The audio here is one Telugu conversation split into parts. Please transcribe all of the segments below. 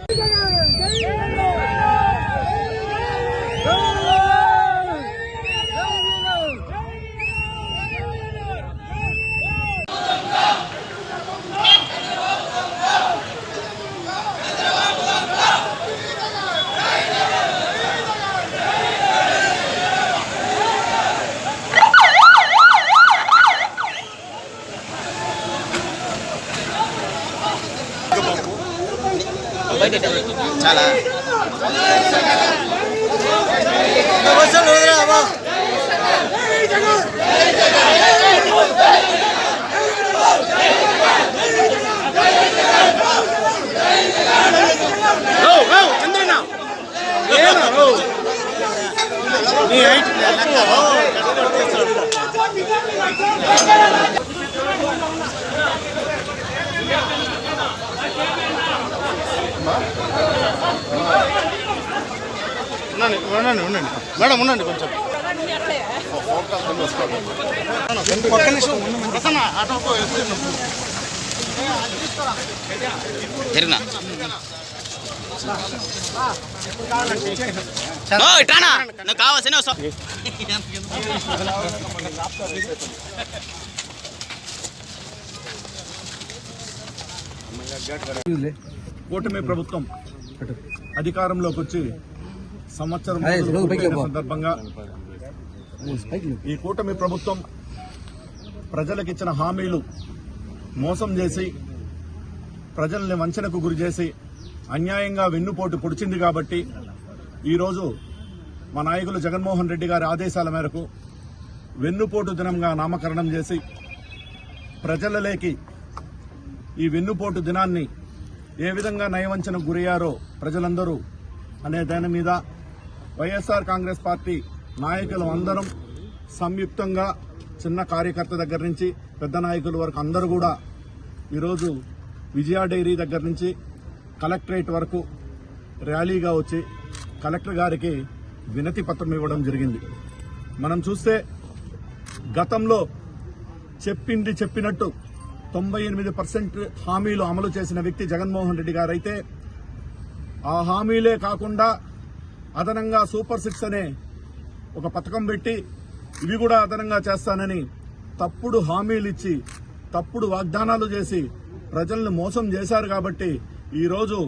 చాలా ఉండండి మేడం ఉండండి కొంచెం ఒక్క నిమిషం జరిగినా ఇటానా నాకు కావాల్సిన కూటమి ప్రభుత్వం అధికారంలోకి వచ్చి సంవత్సరం సందర్భంగా ఈ కూటమి ప్రభుత్వం ప్రజలకు ఇచ్చిన హామీలు మోసం చేసి ప్రజల్ని వంచనకు గురి చేసి అన్యాయంగా వెన్నుపోటు పొడిచింది కాబట్టి ఈరోజు మా నాయకులు జగన్మోహన్ రెడ్డి గారి ఆదేశాల మేరకు వెన్నుపోటు దినంగా నామకరణం చేసి ప్రజలలోకి ఈ వెన్నుపోటు దినాన్ని ఏ విధంగా నయవంచనకు గురయ్యారో ప్రజలందరూ అనే దాని మీద వైఎస్ఆర్ కాంగ్రెస్ పార్టీ నాయకులు అందరం సంయుక్తంగా చిన్న కార్యకర్త దగ్గర నుంచి పెద్ద నాయకుల వరకు అందరూ కూడా ఈరోజు విజయ డైరీ దగ్గర నుంచి కలెక్టరేట్ వరకు ర్యాలీగా వచ్చి కలెక్టర్ గారికి వినతి పత్రం ఇవ్వడం జరిగింది. మనం చూస్తే గతంలో చెప్పింది చెప్పినట్టు 98% హామీలు అమలు చేసిన వ్యక్తి జగన్మోహన్ రెడ్డి గారైతే ఆ హామీలే కాకుండా అదనంగా సూపర్ 6 అనే ఒక పథకం పెట్టి ఇవి కూడా అదనంగా చేస్తానని తప్పుడు హామీలు ఇచ్చి తప్పుడు వాగ్దానాలు చేసి ప్రజలను మోసం చేశారు కాబట్టి ఈరోజు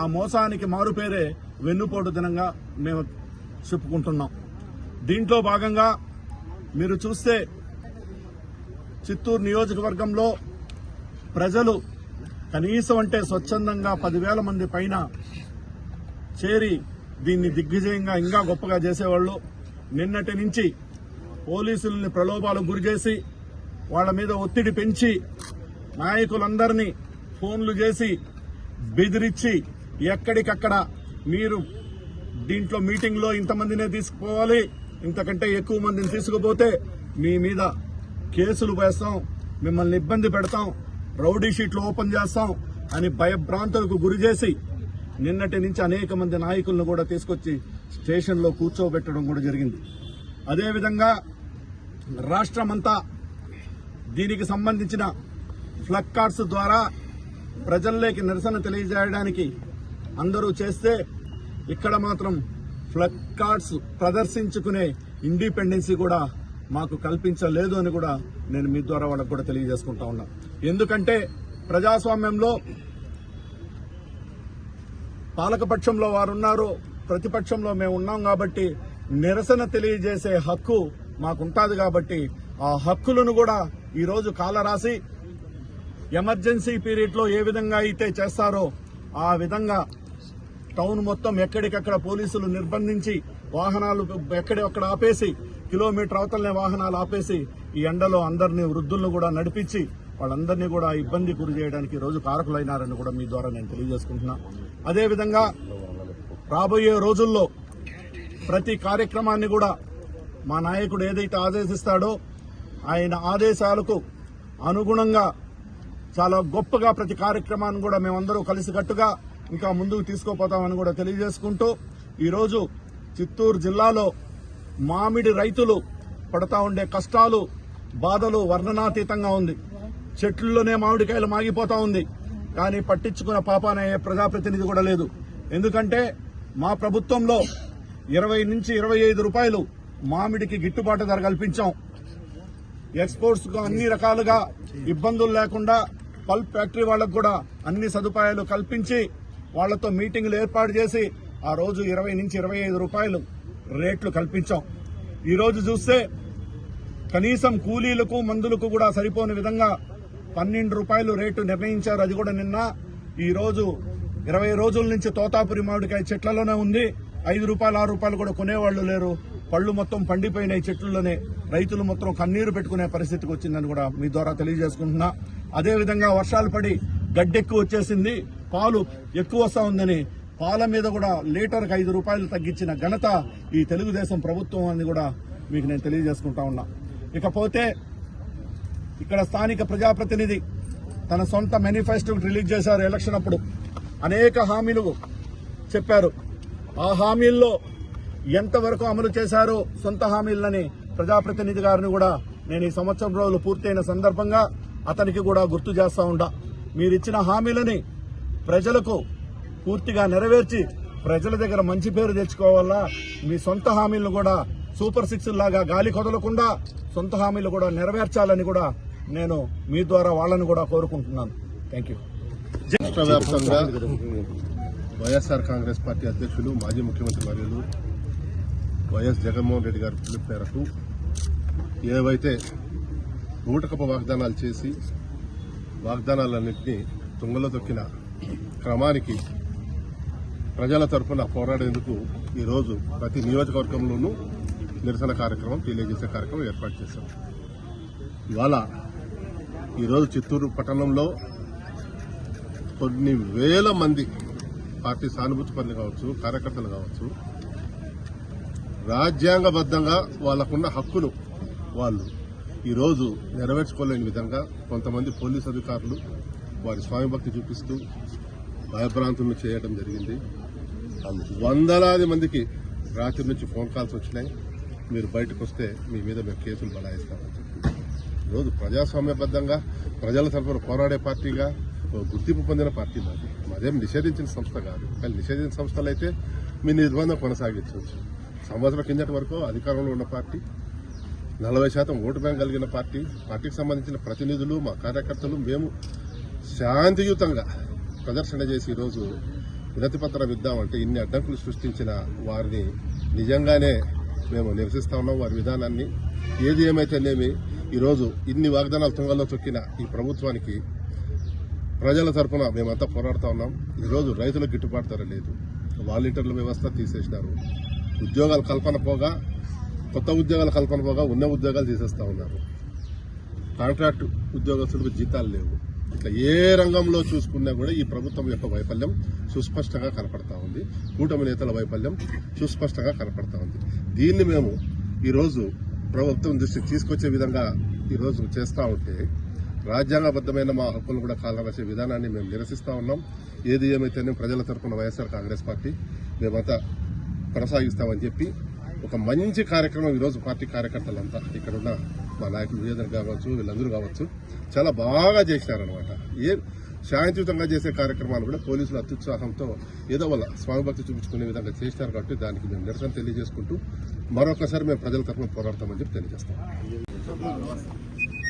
ఆ మోసానికి మారుపేరే వెన్నుపోటు దినంగా మేము చెప్పుకుంటున్నాం. దీంట్లో భాగంగా మీరు చూస్తే చిత్తూరు నియోజకవర్గంలో ప్రజలు కనీసం అంటే స్వచ్ఛందంగా 10,000 మంది పైన చేరి దీన్ని దిగ్విజయంగా ఇంకా గొప్పగా చేసేవాళ్ళు. నిన్నటి నుంచి పోలీసుల్ని ప్రలోభాలకు గురిచేసి వాళ్ల మీద ఒత్తిడి పెంచి నాయకులందరినీ ఫోన్లు చేసి బెదిరించి ఎక్కడికక్కడ మీరు దీంట్లో మీటింగ్లో ఇంతమందినే తీసుకుపోవాలి, ఇంతకంటే ఎక్కువ మందిని తీసుకుపోతే మీ మీద కేసులు వేస్తాం, మిమ్మల్ని ఇబ్బంది పెడతాం, రౌడీ షీట్లు ఓపెన్ చేస్తాం అని భయభ్రాంతులకు గురి చేసి నిన్నటి నుంచి అనేక మంది నాయకులను కూడా తీసుకొచ్చి స్టేషన్లో కూర్చోబెట్టడం కూడా జరిగింది. అదేవిధంగా రాష్ట్రమంతా దీనికి సంబంధించిన ఫ్లగ్ కార్డ్స్ ద్వారా ప్రజల్లోకి నిరసన తెలియజేయడానికి అందరూ చేస్తే ఇక్కడ మాత్రం ఫ్లగ్ కార్డ్స్ ప్రదర్శించుకునే ఇండిపెండెన్సీ కూడా మాకు కల్పించలేదు అని కూడా నేను మీ ద్వారా వాళ్ళకు కూడా తెలియజేసుకుంటా ఉన్నా. ఎందుకంటే ప్రజాస్వామ్యంలో పాలకపక్షంలో వారున్నారు, ప్రతిపక్షంలో మేము ఉన్నాం కాబట్టి నిరసన తెలియజేసే హక్కు మాకుంటాది కాబట్టి ఆ హక్కులను కూడా ఈరోజు కాలరాసి ఎమర్జెన్సీ పీరియడ్ లో ఏ విధంగా అయితే చేస్తారో ఆ విధంగా టౌన్ మొత్తం ఎక్కడికక్కడ పోలీసులు నిర్బంధించి వాహనాలు ఎక్కడెక్కడ ఆపేసి కిలోమీటర్ అవతలనే వాహనాలు ఆపేసి ఈ ఎండలో అందరినీ వృద్ధులను కూడా నడిపించి వాళ్ళందరినీ కూడా ఇబ్బంది గురి చేయడానికి రోజు కారకులైనారని కూడా మీ ద్వారా నేను తెలియజేసుకుంటున్నా. అదేవిధంగా రాబోయే రోజుల్లో ప్రతి కార్యక్రమాన్ని కూడా మా నాయకుడు ఏదైతే ఆదేశిస్తాడో ఆయన ఆదేశాలకు అనుగుణంగా చాలా గొప్పగా ప్రతి కార్యక్రమాన్ని కూడా మేమందరూ కలిసికట్టుగా ఇంకా ముందుకు తీసుకుపోతామని కూడా తెలియజేసుకుంటూ ఈరోజు చిత్తూరు జిల్లాలో మామిడి రైతులు పడతా ఉండే కష్టాలు బాధలు వర్ణనాతీతంగా ఉంది. చెట్లలోనే మామిడికాయలు మాగిపోతా ఉంది, కానీ పట్టించుకున్న పాపానే ప్రజాప్రతినిధి కూడా లేదు. ఎందుకంటే మా ప్రభుత్వంలో 20 నుంచి 25 రూపాయలు మామిడికి గిట్టుబాటు ధర కల్పించాం. ఎక్స్పోర్ట్స్ కు అన్ని రకాలుగా ఇబ్బందులు లేకుండా పల్ప్ ఫ్యాక్టరీ వాళ్ళకు కూడా అన్ని సదుపాయాలు కల్పించి వాళ్లతో మీటింగులు ఏర్పాటు చేసి ఆ రోజు 20 నుంచి 25 రూపాయలు రేట్లు కల్పించాం. ఈ రోజు చూస్తే కనీసం కూలీలకు మందులకు కూడా సరిపోని విధంగా 12 రూపాయలు రేటు నిర్ణయించారు. అది కూడా నిన్న. ఈ రోజు 20 రోజుల నుంచి తోతాపురి మామిడికాయ చెట్లలోనే ఉంది. 5 రూపాయలు 6 రూపాయలు కూడా కొనేవాళ్లు లేరు. పళ్ళు మొత్తం పండిపోయినాయి చెట్లలోనే. రైతులు మొత్తం కన్నీరు పెట్టుకునే పరిస్థితికి వచ్చిందని కూడా మీ ద్వారా తెలియజేసుకుంటున్నా. అదేవిధంగా వర్షాలు పడి గడ్డెక్కువ వచ్చేసింది, పాలు ఎక్కువ వస్తా ఉందని పాల మీద కూడా లీటర్కి 5 రూపాయలు తగ్గించిన ఘనత ఈ తెలుగుదేశం ప్రభుత్వం అని కూడా మీకు నేను తెలియజేసుకుంటా ఉన్నా. ఇకపోతే ఇక్కడ స్థానిక ప్రజాప్రతినిధి తన సొంత మేనిఫెస్టో రిలీజ్ చేశారు. ఎలక్షన్ అప్పుడు అనేక హామీలు చెప్పారు. ఆ హామీల్లో ఎంతవరకు అమలు చేశారో సొంత హామీలని ప్రజాప్రతినిధి గారిని కూడా నేను ఈ సంవత్సరం రోజులు పూర్తయిన సందర్భంగా అతనికి కూడా గుర్తు చేస్తా ఉంటా. మీరిచ్చిన హామీలని ప్రజలకు పూర్తిగా నెరవేర్చి ప్రజల దగ్గర మంచి పేరు తెచ్చుకోవాలా. మీ సొంత హామీలను కూడా సూపర్ 6 లాగా గాలి కొదలకుండా సొంత హామీలు కూడా నెరవేర్చాలని కూడా నేను మీ ద్వారా వాళ్ళని కూడా కోరుకుంటున్నాను. Thank you. రాష్ట్ర వ్యాప్తంగా వైఎస్ఆర్ కాంగ్రెస్ పార్టీ అధ్యక్షులు మాజీ ముఖ్యమంత్రి వర్యులు వైఎస్ జగన్మోహన్ రెడ్డి గారి పిలుపు మేరకు ఏవైతే బూటకపు వాగ్దానాలు చేసి వాగ్దానాలన్నింటినీ తుంగలో తొక్కిన క్రమానికి ప్రజల తరఫున పోరాడేందుకు ఈరోజు ప్రతి నియోజకవర్గంలోనూ నిరసన కార్యక్రమం తెలియజేసే కార్యక్రమం ఏర్పాటు చేశాం. ఇవాళ ఈరోజు చిత్తూరు పట్టణంలో కొన్ని వేల మంది పార్టీ సానుభూతి పనులు కావచ్చు, కార్యకర్తలు కావచ్చు, రాజ్యాంగబద్దంగా వాళ్లకున్న హక్కును వాళ్ళు ఈరోజు నెరవేర్చుకోలేని విధంగా కొంతమంది పోలీసు అధికారులు వారి స్వామిభక్తి చూపిస్తూ భయభ్రాంతులను చేయడం జరిగింది. వందలాది మందికి రాత్రి నుంచి ఫోన్ కాల్స్ వచ్చినాయి. మీరు బయటకు వస్తే మీ మీద మేము కేసులు బనాయిస్తామని చెప్పి ఈరోజు ప్రజాస్వామ్యబద్దంగా ప్రజల తరఫున పోరాడే పార్టీగా గుర్తింపు పొందిన పార్టీ మాది. మరేం నిషేధించిన సంస్థ కాదు. కానీ నిషేధించిన సంస్థలు అయితే మీ నిర్బంధం కొనసాగించవచ్చు. సంవత్సరం కిందటి వరకు అధికారంలో ఉన్న పార్టీ, 40% ఓటు బ్యాంక్ కలిగిన పార్టీ, పార్టీకి సంబంధించిన ప్రతినిధులు, మా కార్యకర్తలు మేము శాంతియుతంగా ప్రదర్శన చేసి ఈరోజు వినతి పత్రం ఇద్దామంటే ఇన్ని అడ్డంకులు సృష్టించిన వారిని నిజంగానే మేము నిరసిస్తా ఉన్నాం. వారి విధానాన్ని ఏది ఏమైతేనేమి ఈరోజు ఇన్ని వాగ్దానాలు తుంగల్లో తొక్కిన ఈ ప్రభుత్వానికి ప్రజల తరఫున మేమంతా పోరాడుతా ఉన్నాం. ఈరోజు రైతులకు గిట్టుబాటు ధర లేదు, వాలంటీర్ల వ్యవస్థ తీసేసినారు, ఉద్యోగాల కల్పన పోగా కొత్త ఉద్యోగాల కల్పన పోగా ఉన్న ఉద్యోగాలు తీసేస్తా ఉన్నారు, కాంట్రాక్ట్ ఉద్యోగస్తులకు జీతాలు లేవు. ఇట్లా ఏ రంగంలో చూసుకున్నా కూడా ఈ ప్రభుత్వం యొక్క వైఫల్యం సుస్పష్టంగా కనపడతా ఉంది. కూటమి నేతల వైఫల్యం సుస్పష్టంగా కనపడతా ఉంది. దీన్ని మేము ఈరోజు ప్రభుత్వం దృష్టికి తీసుకొచ్చే విధంగా ఈరోజు చేస్తా ఉంటే రాజ్యాంగబద్దమైన మా హక్కులను కూడా కాలరాసే విధానాన్ని మేము నిరసిస్తా ఉన్నాం. ఏది ఏమైతేనే ప్రజల తరఫున వైఎస్ఆర్ కాంగ్రెస్ పార్టీ మేమంతా కొనసాగిస్తామని చెప్పి ఒక మంచి కార్యక్రమం ఈరోజు పార్టీ కార్యకర్తలంతా ఇక్కడున్న మా నాయకులు విజేంద్ర కావచ్చు, వీళ్ళందరూ కావచ్చు చాలా బాగా చేసినారనమాట. శాంతియుతంగా చేసే కార్యక్రమాలు కూడా పోలీసులు అత్యుత్సాహంతో ఏదో వాళ్ళ స్వామిభక్తి చూపించుకునే విధంగా చేసినారు. కాబట్టి దానికి మేము నిరసన తెలియజేసుకుంటూ మరొకసారి మేము ప్రజల తరఫున పోరాడతామని చెప్పి తెలియజేస్తాం.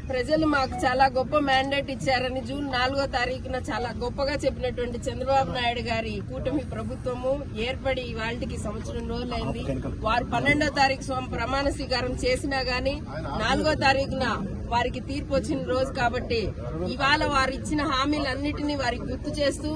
ప్రజలు మాకు చాలా గొప్ప మ్యాండేట్ ఇచ్చారని జూన్ 4వ తారీఖున చాలా గొప్పగా చెప్పినటువంటి చంద్రబాబు నాయుడు గారి కూటమి ప్రభుత్వము ఏర్పడి ఇవాళకి సంవత్సరం రోజులైంది. వారు 12వ తారీఖు ప్రమాణ స్వీకారం చేసినా గానీ 4వ తారీఖున వారికి తీర్పు వచ్చిన రోజు కాబట్టి ఇవాళ వారు ఇచ్చిన హామీలన్నిటినీ వారికి గుర్తు చేస్తూ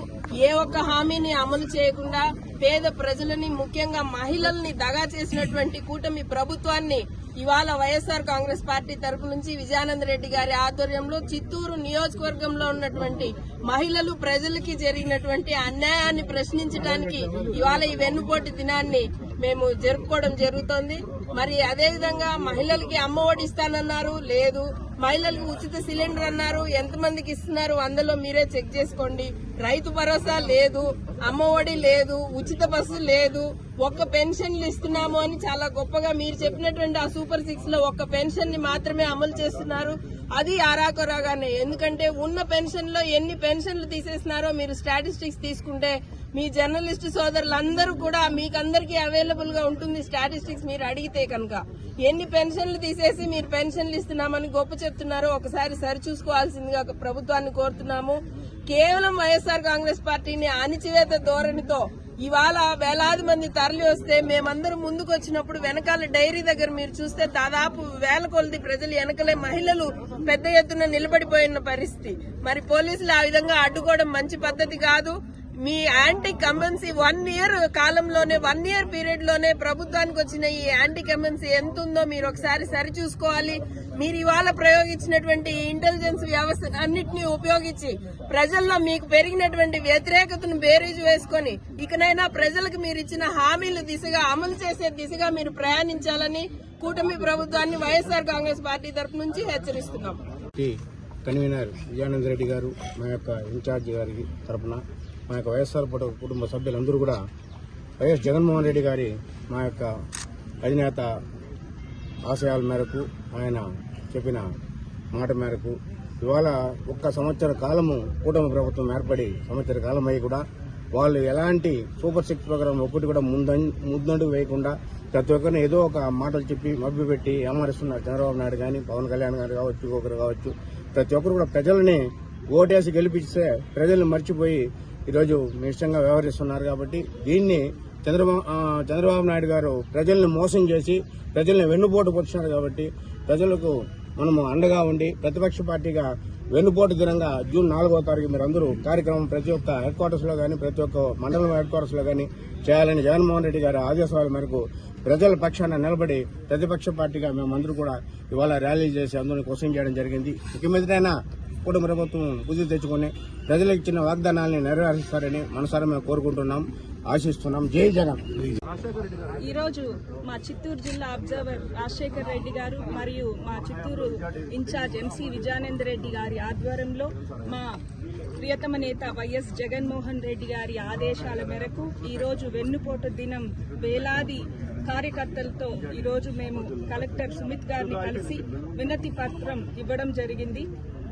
ఏ ఒక్క హామీని అమలు చేయకుండా పేద ప్రజలని ముఖ్యంగా మహిళల్ని దగా చేసినటువంటి కూటమి ప్రభుత్వాన్ని ఇవాళ వైఎస్ఆర్ కాంగ్రెస్ పార్టీ తరపు నుంచి విజయానంద రెడ్డి గారి ఆధ్వర్యంలో చిత్తూరు నియోజకవర్గంలో ఉన్నటువంటి మహిళలు ప్రజలకి జరిగినటువంటి అన్యాయాన్ని ప్రశ్నించడానికి ఇవాళ ఈ వెన్నుపోటు దినాన్ని మేము జరుపుకోవడం జరుగుతోంది. మరి అదేవిధంగా మహిళలకి అమ్మఒడి ఇస్తానన్నారు, లేదు. మహిళలకు ఉచిత సిలిండర్ అన్నారు, ఎంతమందికి ఇస్తున్నారు 100లో మీరే చెక్ చేసుకోండి. రైతు భరోసా లేదు, అమ్మఒడి లేదు, ఉచిత బస్సు లేదు, ఒక్క పెన్షన్లు ఇస్తున్నాము అని చాలా గొప్పగా మీరు చెప్పినటువంటి ఆ సూపర్ 6 లో ఒక్క పెన్షన్ ని మాత్రమే అమలు చేస్తున్నారు. అది ఆరాకొరాగానే. ఎందుకంటే ఉన్న పెన్షన్ లో ఎన్ని పెన్షన్లు తీసేసినారో మీరు స్టాటిస్టిక్స్ తీసుకుంటే మీ జర్నలిస్ట్ సోదరులందరూ కూడా మీకందరికీ అవైలబుల్ గా ఉంటుంది స్టాటిస్టిక్స్ మీరు అడిగితే కనుక. ఎన్ని పెన్షన్లు తీసేసి మీరు పెన్షన్లు ఇస్తున్నామని గొప్ప చెప్తున్నారో ఒకసారి సరిచూసుకోవాల్సిందిగా ప్రభుత్వాన్ని కోరుతున్నాము. కేవలం వైఎస్ఆర్ కాంగ్రెస్ పార్టీని అణిచివేత ధోరణితో ఇవాళ వేలాది మంది తరలి వస్తే మేమందరం ముందుకు వచ్చినప్పుడు వెనకాల డైరీ దగ్గర మీరు చూస్తే దాదాపు వేల కొలది ప్రజలు వెనకలే మహిళలు పెద్ద ఎత్తున నిలబడిపోయిన పరిస్థితి. మరి పోలీసులు ఆ విధంగా అడ్డుకోవడం మంచి పద్ధతి కాదు. మీ యాంటీ కంబెన్సీ 1 ఇయర్ కాలంలోనే 1 ఇయర్ పీరియడ్ లోనే ప్రభుత్వానికి వచ్చిన ఈ యాంటీ కంబెన్సీ ఎంత ఉందో మీరు ఒకసారి సరిచూసుకోవాలి. మీరు ఇవాళ ప్రయోగించినటువంటి ఇంటెలిజెన్స్ వ్యవస్థ అన్నింటినీ ఉపయోగించి ప్రజల్లో మీకు పెరిగినటువంటి వ్యతిరేకతను బేరీజు వేసుకుని ఇకనైనా ప్రజలకు మీరు ఇచ్చిన హామీల దిశగా అమలు చేసే దిశగా మీరు ప్రయాణించాలని కూటమి ప్రభుత్వాన్ని వైఎస్ఆర్ కాంగ్రెస్ పార్టీ తరఫు నుంచి హెచ్చరిస్తున్నాం. కన్వీనర్ విజయానంద రెడ్డి గారు, మా యొక్క ఇన్ఛార్జి గారి తరఫున మా యొక్క వైఎస్ఆర్ కుటుంబ సభ్యులందరూ కూడా వైఎస్ జగన్మోహన్ రెడ్డి గారి మా యొక్క అధినేత ఆశయాల మేరకు, ఆయన చెప్పిన మాట మేరకు ఇవాళ 1 సంవత్సర కాలము కూటమి ప్రభుత్వం ఏర్పడి సంవత్సర కాలం అయ్యి కూడా వాళ్ళు ఎలాంటి సూపర్ 6 ప్రోగ్రాం ఒకటి కూడా ముందండుకు వేయకుండా ప్రతి ఒక్కరిని ఏదో ఒక మాటలు చెప్పి మభ్యపెట్టి ఏమారిస్తున్నారు. చంద్రబాబు నాయుడు కానీ, పవన్ కళ్యాణ్ గారు కావచ్చు, ఇంకొకరు కావచ్చు, ప్రతి ఒక్కరు కూడా ప్రజల్ని ఓటేసి గెలిపిస్తే ప్రజల్ని మర్చిపోయి ఈరోజు ఇష్టంగా వ్యవహరిస్తున్నారు. కాబట్టి దీన్ని చంద్రబాబు నాయుడు గారు ప్రజల్ని మోసం చేసి ప్రజల్ని వెన్నుపోటు పొడిచినారు. కాబట్టి ప్రజలకు మనము అండగా ఉండి ప్రతిపక్ష పార్టీగా వెన్నుపోటు దినంగా జూన్ 4వ తారీఖు మీరు అందరూ కార్యక్రమం ప్రతి ఒక్క హెడ్ క్వార్టర్స్ లో కానీ, ప్రతి ఒక్క మండలం హెడ్ క్వార్టర్స్ లో కానీ చేయాలని జగన్మోహన్ రెడ్డి గారి ఆదేశాల మేరకు ప్రజల పక్షాన నిలబడి ప్రతిపక్ష పార్టీగా మేమందరూ కూడా ఇవాళ ర్యాలీ చేసి అందరినీ క్వశ్చన్ చేయడం జరిగింది. ఇక మీదటైనా కూటమి ప్రభుత్వం బుద్ధి తెచ్చుకుని ప్రజలకు ఇచ్చిన వాగ్దానాన్ని నెరవేరుస్తారని మనసారా మేము కోరుకుంటున్నాం, ఆశిస్తున్నాం. జై జగన్. ఈ రోజు మా చిత్తూరు జిల్లా అబ్జర్వర్ రాజశేఖర్ రెడ్డి గారు మరియు మా చిత్తూరు ఇన్ఛార్జ్ ఎంసీ విజయానంద రెడ్డి గారి ఆధ్వర్యంలో మా ప్రియతమ నేత వైఎస్ జగన్మోహన్ రెడ్డి గారి ఆదేశాల మేరకు ఈ రోజు వెన్నుపోటు దినం వేలాది కార్యకర్తలతో ఈ రోజు మేము కలెక్టర్ సుమిత్ గారిని కలిసి వినతి పత్రం ఇవ్వడం జరిగింది.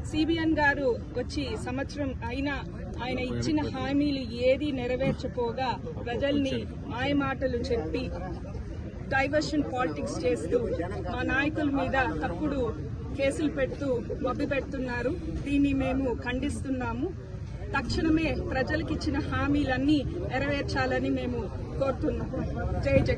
సిబిఎన్ గారు వచ్చి సంవత్సరం అయినా ఆయన ఇచ్చిన హామీలు ఏది నెరవేర్చపోగా ప్రజల్ని మాయమాటలు చెప్పి డైవర్షన్ పాలిటిక్స్ చేస్తూ మా నాయకుల మీద తప్పుడు కేసులు పెడుతూ మభ్యపెడుతున్నారు. దీన్ని మేము ఖండిస్తున్నాము. తక్షణమే ప్రజలకిచ్చిన హామీలన్నీ నెరవేర్చాలని మేము కోరుతున్నాము. జై జగన్.